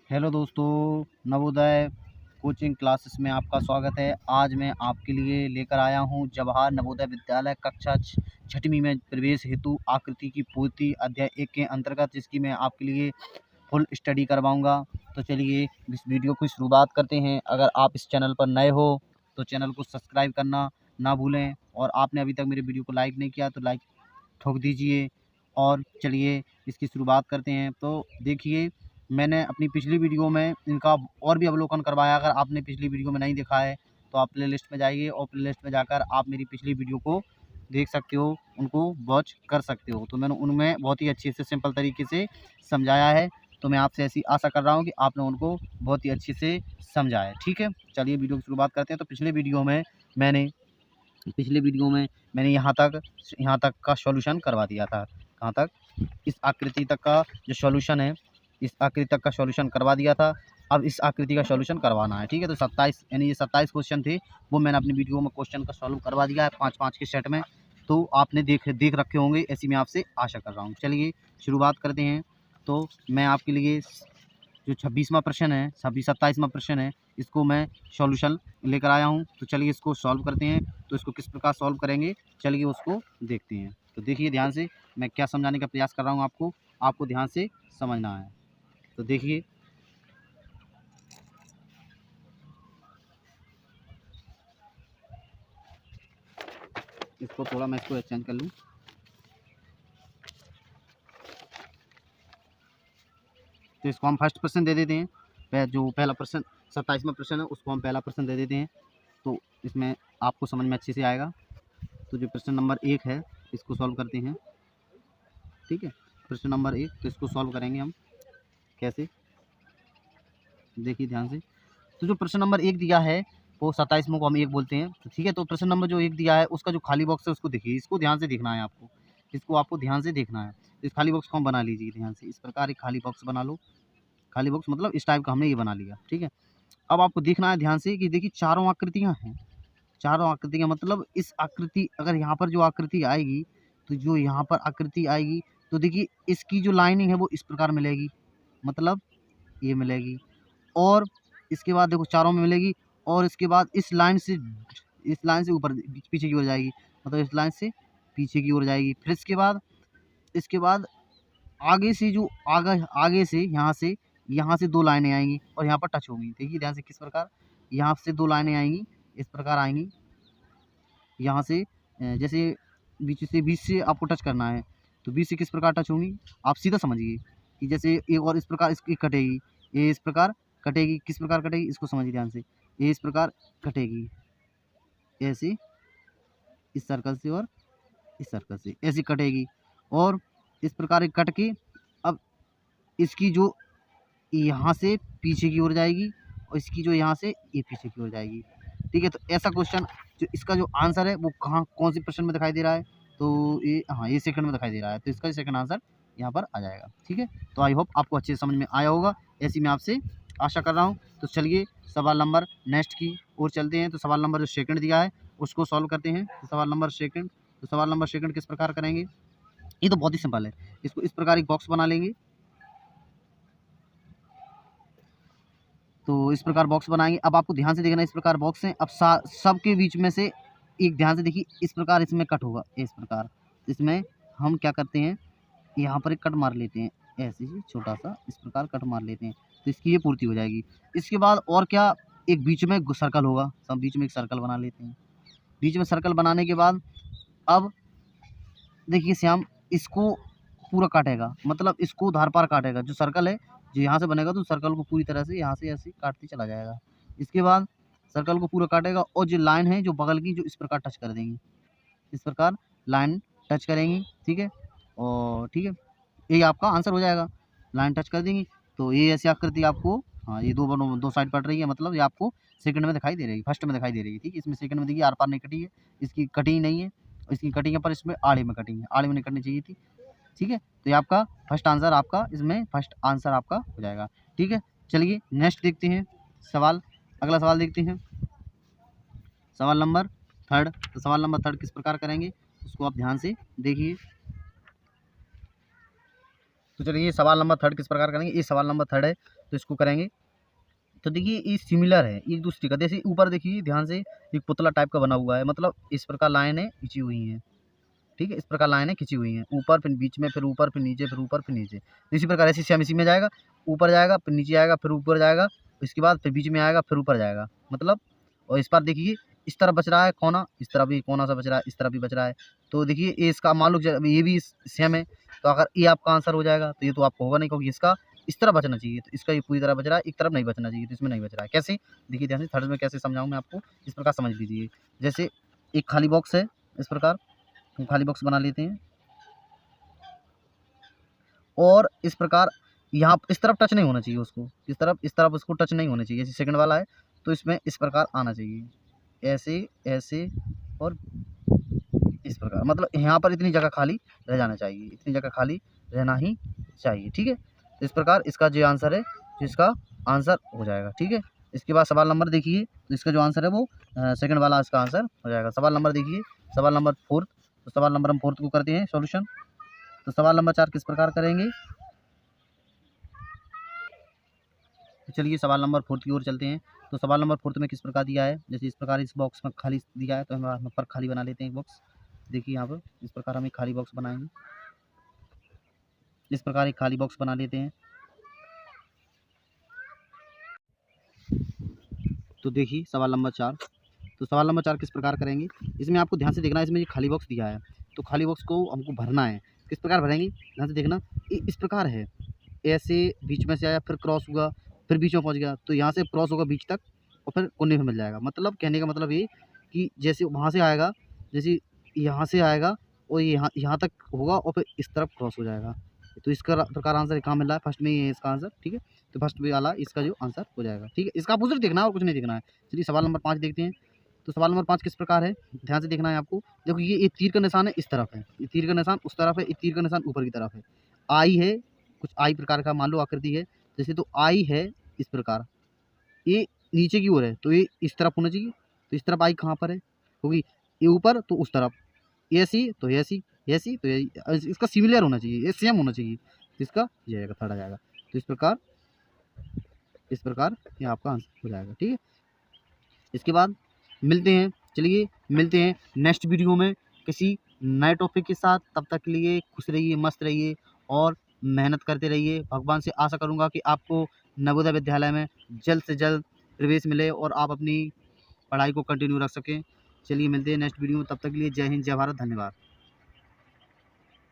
Hello दोस्तों, Navodaya coaching classes में आपका स्वागत है। आज मैं आपके लिए लेकर आया हूं जवाहर नवोदय विद्यालय कक्षा छठवीं में प्रवेश हेतु आकृति की पूर्ति अध्याय 1 के अंतर्गत, जिसकी मैं आपके लिए फुल स्टडी करवाऊंगा। तो चलिए इस वीडियो की शुरुआत करते हैं। अगर आप इस चैनल पर नए हो तो चैनल को सब्सक्राइब करना ना भूलें, और आपने अभी तक मेरे वीडियो को लाइक नहीं किया तो लाइक ठोक दीजिए। और चलिए इसकी शुरुआत करते हैं। तो देखिए, मैंने अपनी पिछली वीडियो में इनका और भी अवलोकन करवाया। अगर आपने पिछली वीडियो में नहीं देखा है तो आप प्लेलिस्ट में जाइए, और प्लेलिस्ट में जाकर आप मेरी पिछली वीडियो को देख सकते हो, उनको वॉच कर सकते हो। तो मैंने उनमें बहुत ही अच्छे से सिंपल तरीके से समझाया है। तो मैं आपसे ऐसी आशा कर रहा हूँ कि आपने उनको बहुत ही अच्छे से समझा है। ठीक है, चलिए वीडियो की शुरुआत करते हैं। तो पिछली वीडियो में मैंने यहाँ तक का सॉल्यूशन करवा दिया था। कहाँ तक? इस आकृति तक का जो सॉल्यूशन है, इस आकृति तक का सॉल्यूशन करवा दिया था। अब इस आकृति का सॉल्यूशन करवाना है। ठीक है, तो 27 यानी ये 27 क्वेश्चन थे, वो मैंने अपनी वीडियो में क्वेश्चन का सॉल्व करवा दिया है 5-5 के सेट में। तो आपने देख रखे होंगे, ऐसी मैं आपसे आशा कर रहा हूँ। चलिए शुरुआत करते हैं। तो मैं आपके लिए जो 26वां प्रश्न है, 27वां प्रश्न है, इसको मैं सॉल्यूशन लेकर आया हूँ। तो चलिए इसको सॉल्व करते हैं। तो इसको किस प्रकार सॉल्व करेंगे, चलिए उसको देखते हैं। तो देखिए ध्यान से, मैं क्या समझाने का प्रयास कर रहा हूँ आपको ध्यान से समझना है। तो देखिए, इसको थोड़ा मैं इसको एक्सचेंज कर लूँ। तो इसको हम फर्स्ट प्रश्न दे देते हैं। जो पहला प्रश्न 27वां प्रश्न है, उसको हम पहला प्रश्न दे देते हैं। तो इसमें आपको समझ में अच्छे से आएगा। तो जो प्रश्न नंबर 1 है, इसको सॉल्व करते हैं। ठीक है, प्रश्न नंबर 1, तो इसको सॉल्व करेंगे हम कैसे, देखिए ध्यान से। तो जो प्रश्न नंबर 1 दिया है वो 27वां को हम 1 बोलते हैं। तो ठीक है, तो प्रश्न नंबर जो 1 दिया है उसका जो खाली बॉक्स है उसको देखिए, इसको ध्यान से देखना है आपको, इसको आपको ध्यान से देखना है। इस खाली बॉक्स को हम बना लीजिए ध्यान से। इस प्रकार एक खाली बॉक्स बना लो। खाली बॉक्स मतलब इस टाइप का हमने ये बना लिया। ठीक है, अब आपको देखना है ध्यान से कि देखिए चारों आकृतियाँ हैं। चारों आकृतियाँ मतलब इस आकृति, अगर यहाँ पर जो आकृति आएगी, तो जो यहाँ पर आकृति आएगी, तो देखिए इसकी जो लाइनिंग है वो इस प्रकार मिलेगी, मतलब ये मिलेगी। और इसके बाद देखो चारों में मिलेगी, और इसके बाद इस लाइन से ऊपर पीछे की ओर जाएगी, मतलब इस लाइन से पीछे की ओर जाएगी। फिर इसके बाद आगे से जो आगे से यहाँ से 2 लाइनें आएंगी और यहाँ पर टच होंगी। देखिए ध्यान से किस प्रकार, यहाँ से 2 लाइनें आएंगी, इस प्रकार आएंगी। यहाँ से जैसे बीच से आपको टच करना है, तो बीच से किस प्रकार टच होंगी, आप सीधा समझिए कि जैसे एक और इस प्रकार इसकी कटेगी, ये इस प्रकार कटेगी। किस प्रकार कटेगी, इसको समझिए ध्यान से। ये इस प्रकार कटेगी, ऐसे इस सर्कल से और इस सर्कल से ऐसे कटेगी, और इस प्रकार कट के अब इसकी जो यहाँ से पीछे की ओर जाएगी, और इसकी जो यहाँ से ये पीछे की ओर जाएगी। ठीक है, तो ऐसा क्वेश्चन जो इसका जो आंसर है वो कौन सी प्रश्न में दिखाई दे रहा है, तो ये हाँ ये सेकंड में दिखाई दे रहा है। तो इसका सेकंड आंसर यहाँ पर आ जाएगा। ठीक है, तो आई होप आपको अच्छे से समझ में आया होगा, ऐसी मैं आपसे आशा कर रहा हूँ। तो चलिए सवाल नंबर नेक्स्ट की ओर चलते हैं। तो सवाल नंबर जो सेकंड दिया है उसको सॉल्व करते हैं। तो सवाल नंबर सेकंड किस प्रकार करेंगे, ये तो बहुत ही सिंपल है। इसको इस प्रकार एक बॉक्स बना लेंगे। तो इस प्रकार बॉक्स बनाएंगे। अब आपको ध्यान से देखना, इस प्रकार बॉक्स हैं। अब सबके बीच में से एक ध्यान से देखिए, इस प्रकार इसमें कट होगा, इस प्रकार। इसमें हम क्या करते हैं, यहाँ पर एक कट मार लेते हैं, ऐसे ही छोटा सा इस प्रकार कट मार लेते हैं। तो इसकी ये पूर्ति हो जाएगी। इसके बाद और क्या, एक बीच में सर्कल होगा, सब बीच में एक सर्कल बना लेते हैं। बीच में सर्कल बनाने के बाद अब देखिए श्याम इसको पूरा काटेगा, मतलब इसको धार पार काटेगा। जो सर्कल है जो यहाँ से बनेगा, तो सर्कल को पूरी तरह से यहाँ से ऐसे काटते चला जाएगा। इसके बाद सर्कल को पूरा काटेगा, और जो लाइन है जो बगल की, जो इस प्रकार टच कर देंगी, इस प्रकार लाइन टच करेंगी। ठीक है, और ठीक है, यही आपका आंसर हो जाएगा। लाइन टच कर देंगी तो ये ऐसी आकृति आपको, हाँ ये दो साइड पड़ रही है, मतलब ये आपको सेकंड में दिखाई दे रही है, फर्स्ट में दिखाई दे रही है। ठीक है, इसमें सेकंड में देखिए आर पार नहीं कटी है, इसकी कटी ही नहीं है, इसकी कटिंग है, पर इसमें आड़े में कटिंग है, आड़े में नहीं कटनी चाहिए थी। ठीक है, तो ये आपका फर्स्ट आंसर, आपका इसमें फर्स्ट आंसर आपका हो जाएगा। ठीक है, चलिए नेक्स्ट देखते हैं सवाल, अगला सवाल देखते हैं। सवाल नंबर थर्ड। तो सवाल नंबर थर्ड किस प्रकार करेंगे, उसको आप ध्यान से देखिए। तो चलिए सवाल नंबर थर्ड किस प्रकार करेंगे, ये सवाल नंबर थर्ड है। तो इसको करेंगे। तो देखिए ये सिमिलर है एक दूसरे का। जैसे ऊपर देखिए ध्यान से एक पुतला टाइप का बना हुआ है, मतलब इस प्रकार लाइनें खींची हुई हैं, ठीक है, इस प्रकार लाइनें खींची हुई हैं, ऊपर फिर बीच में, फिर ऊपर फिर नीचे, फिर ऊपर फिर नीचे। इसी प्रकार ऐसे सेम इसी में जाएगा, ऊपर जाएगा फिर नीचे आएगा फिर ऊपर जाएगा, इसके बाद फिर बीच में आएगा फिर ऊपर जाएगा, मतलब। और इस बार देखिए इस तरफ बच रहा है कोना, इस तरफ भी कोना सा बच रहा है, इस तरफ भी बच रहा है। तो देखिए ये इसका मान लो ये भी सेम है, तो अगर ये आपका आंसर हो जाएगा तो ये तो आपको होगा नहीं, क्योंकि इसका इस तरफ बचना चाहिए, तो इसका ये पूरी तरह बच रहा है, एक तरफ नहीं बचना चाहिए, तो इसमें नहीं बच रहा है। कैसे? देखिए ध्यान से थर्ड में कैसे समझाऊँ मैं आपको, इस प्रकार समझ लीजिए। जैसे एक खाली बॉक्स है, इस प्रकार हम खाली बॉक्स बना लेते हैं, और इस प्रकार यहाँ इस तरफ टच नहीं होना चाहिए उसको, इस तरफ उसको टच नहीं होना चाहिए। जैसे सेकंड वाला है तो इसमें इस प्रकार आना चाहिए, ऐसे ऐसे और इस प्रकार, मतलब यहाँ पर इतनी जगह खाली रह जाना चाहिए, इतनी जगह खाली रहना ही चाहिए, ठीक है। तो इस प्रकार इसका जो आंसर है, जिसका आंसर हो जाएगा, ठीक है। इसके बाद सवाल नंबर देखिए, तो इसका जो आंसर है वो सेकंड वाला इसका आंसर हो जाएगा। सवाल नंबर देखिए, सवाल नंबर 4, तो सवाल नंबर हम 4 को करते हैं सॉल्यूशन। तो सवाल नंबर 4 किस प्रकार करेंगे, तो चलिए सवाल नंबर 4 की ओर चलते हैं। तो सवाल नंबर 4 में किस प्रकार दिया है, जैसे इस प्रकार इस बॉक्स में खाली दिया है, तो हम यहाँ पर खाली बना लेते हैं एक बॉक्स। देखिए यहाँ पर इस प्रकार हम एक खाली बॉक्स बनाएंगे, इस प्रकार एक खाली बॉक्स बना लेते हैं। तो देखिए सवाल नंबर 4, तो सवाल नंबर 4 किस प्रकार करेंगे, इसमें आपको ध्यान से देखना है, इसमें ये खाली बॉक्स दिया है, तो खाली बॉक्स को हमको भरना है। किस प्रकार भरेंगे, ध्यान से देखना, इस प्रकार है, ऐसे बीच में से आया, फिर क्रॉस हुआ, फिर बीच में पहुंच गया, तो यहाँ से क्रॉस होगा बीच तक और फिर कोने में मिल जाएगा। मतलब कहने का मतलब ये कि जैसे वहाँ से आएगा, जैसे यहाँ से आएगा और यहाँ यहाँ तक होगा और फिर इस तरफ क्रॉस हो जाएगा। तो इसका प्रकार आंसर कहाँ मिल रहा है, फर्स्ट में ये है इसका आंसर, ठीक है। तो फर्स्ट में वाला इसका जो आंसर हो जाएगा, ठीक है। इसका अपोजिट देखना है और कुछ नहीं देखना है। चलिए सवाल नंबर 5 देखते हैं। तो सवाल नंबर 5 किस प्रकार है, ध्यान से देखना है आपको। देखो ये तीर का निशान है, इस तरफ है, ये तीर का निशान उस तरफ है, ये तीर का निशान ऊपर की तरफ है। आई है, कुछ आई प्रकार का मान लो आकृति है, जैसे तो आई है इस प्रकार, ये नीचे की ओर है, तो ये इस तरफ होना चाहिए। तो इस तरफ आई कहाँ पर है, क्योंकि ये ऊपर तो उस तरफ, ऐसी तो ऐसी, ऐसी तो इसका सिमिलर होना चाहिए, ये सेम होना चाहिए, तो इसका ये आएगा, थर्ड आ जाएगा। तो इस प्रकार ये आपका आंसर हो जाएगा, ठीक है। इसके बाद मिलते हैं, चलिए मिलते हैं नेक्स्ट वीडियो में किसी नए टॉपिक के साथ। तब तक के लिए खुश रहिए, मस्त रहिए और मेहनत करते रहिए। भगवान से आशा करूँगा कि आपको नवोदय विद्यालय में जल्द से जल्द प्रवेश मिले और आप अपनी पढ़ाई को कंटिन्यू रख सकें। चलिए मिलते हैं नेक्स्ट वीडियो में, तब तक के लिए जय हिंद, जय भारत, धन्यवाद।